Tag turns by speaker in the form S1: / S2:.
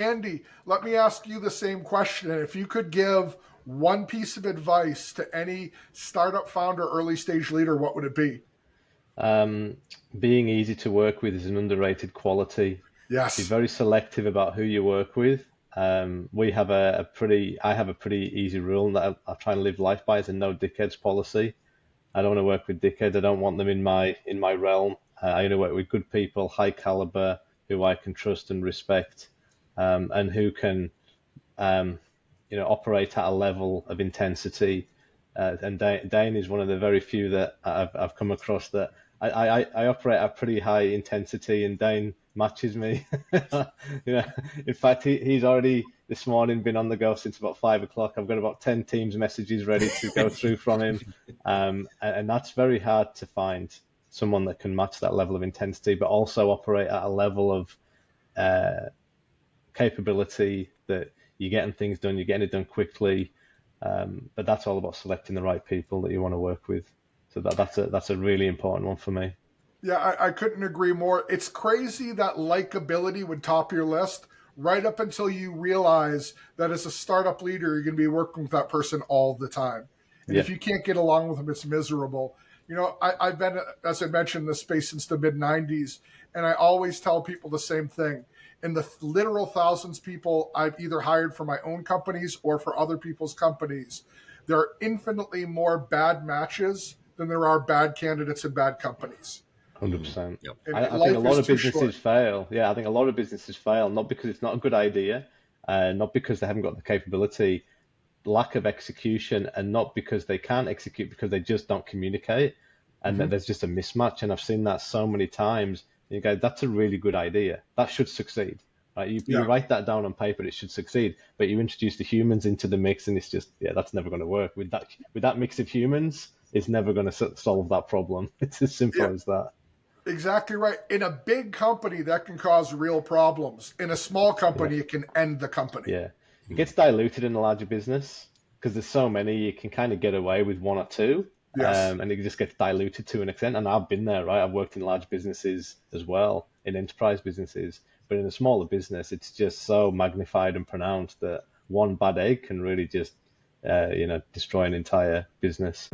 S1: Andy, let me ask you the same question. If you could give one piece of advice to any startup founder, early stage leader, what would it be?
S2: Um, Being easy to work with is an underrated quality. Be
S1: Yes.
S2: very selective about who you work with. We have I have a pretty easy rule that I try and live life by. It's a no dickheads policy. I don't want to work with dickheads. I don't want them in my realm. I only work with good people, high caliber, who I can trust and respect, and who can operate at a level of intensity. And Dane is one of the very few that I've come across that I operate at pretty high intensity, and Dane matches me. In fact, he's already this morning been on the go since about 5 o'clock. I've got about 10 Teams messages ready to go through from him, and that's very hard to find someone that can match that level of intensity, but also operate at a level of capability that you're getting things done, you're getting it done quickly. But that's all about selecting the right people that you want to work with. So that's a really important one for me.
S1: Yeah, I couldn't agree more. It's crazy that likability would top your list right up until you realize that as a startup leader, you're going to be working with that person all the time. And
S2: Yeah,
S1: if you can't get along with them, it's miserable. I've been, as I mentioned, in this space since the mid 90s, and I always tell people the same thing. In the literal thousands of people I've either hired for my own companies or for other people's companies, there are infinitely more bad matches than there are bad candidates and bad companies.
S2: 100%.
S3: Yep.
S1: And
S2: I think a
S1: life
S2: lot
S1: is
S2: of
S1: too
S2: businesses
S1: short.
S2: fail. Yeah, I think a lot of businesses fail not because it's not a good idea, not because they haven't got the capability, lack of execution, and not because they can't execute, because they just don't communicate, and that
S1: Mhm.
S2: there's just a mismatch. And I've seen that so many times. You go, that's a really good idea. That should succeed. Right? You
S1: Yeah.
S2: write that down on paper, it should succeed. But you introduce the humans into the mix, and it's just, yeah, that's never going to work. With that mix of humans, it's never going to solve that problem. It's as
S1: Yeah,
S2: simple as that.
S1: exactly right. In a big company, that can cause real problems. In a small
S2: Yeah.
S1: company, it can end the company.
S2: Yeah. It gets diluted in a larger business because there's so many, you can kind of get away with one or two,
S1: Yes.
S2: and it just gets diluted to an extent. And I've been there, right? I've worked in large businesses as well, in enterprise businesses, but in a smaller business, it's just so magnified and pronounced that one bad egg can really just, destroy an entire business.